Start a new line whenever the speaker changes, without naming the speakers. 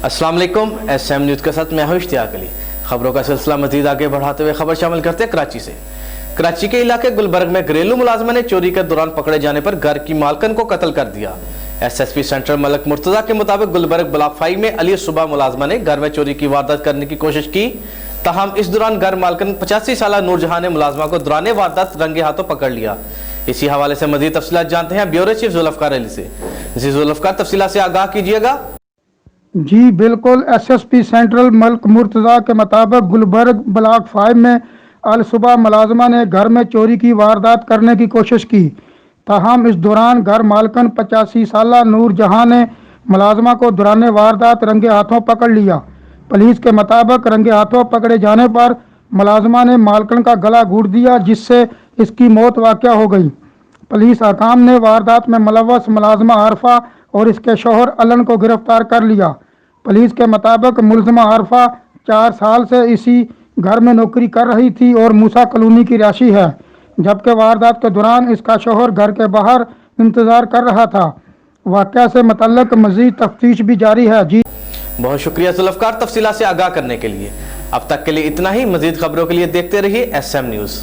अस्सलाम वालेकुम, SM news के साथ मैं हूं इश्तियाक अली। खबरों का सिलसिला मजीद आगे बढ़ाते हुए खबर शामिल करते हैं कराची से। कराची के इलाके गुलबर्ग में घरेलू मुलाजमा ने चोरी के दौरान पकड़े जाने पर घर की मालकन को कत्ल कर दिया। SSP सेंटर मलक मुर्तजा के मुताबिक गुलबर्ग ब्लॉक 5 में अली सुबह मुलाजमा ने घर में चोरी की वारदात करने की कोशिश की, ताहम इस दौरान घर मालकन 85 साल नूरजहां ने मुलाजमा को दौरान वारदात रंगे हाथों पकड़ लिया। इसी हवाले से मजीद तफसीलात जानते हैं ब्यूरो चीफ जुल्फकार अली से। जी जुल्फकार, तफसीलात से आगाह कीजिएगा।
जी बिल्कुल, SSP सेंट्रल मलक मुर्तजा के मुताबिक गुलबर्ग ब्लॉक 5 में अल सुबह मुलाजमा ने घर में चोरी की वारदात करने की कोशिश की, ताहम इस दौरान घर मालकन 85 साल नूरजहां ने मुलाजमा को दौरान वारदात रंगे हाथों पकड़ लिया। पुलिस के मुताबिक रंगे हाथों पकड़े जाने पर मुलाजमा ने मालकन का गला घोंट दिया, जिससे इसकी मौत वाक़या हो गई। पुलिस हकाम ने वारदात में मुलव्वस मुलाजमा आरफा और इसके शोहर अलन को गिरफ्तार कर लिया। पुलिस के मुताबिक मुलजमा आरफा 4 साल से इसी घर में नौकरी कर रही थी और मूसा कॉलोनी की रिहायशी है, जबकि वारदात के दौरान इसका शोहर घर के बाहर इंतजार कर रहा था। वाक़या से मुतल्लिक मजीद तफ्तीश भी जारी है। जी
बहुत शुक्रिया जुल्फकार, तफसीलात से आगाह करने के लिए। अब तक के लिए इतना ही। मजीद खबरों के लिए देखते रहिए SM न्यूज़।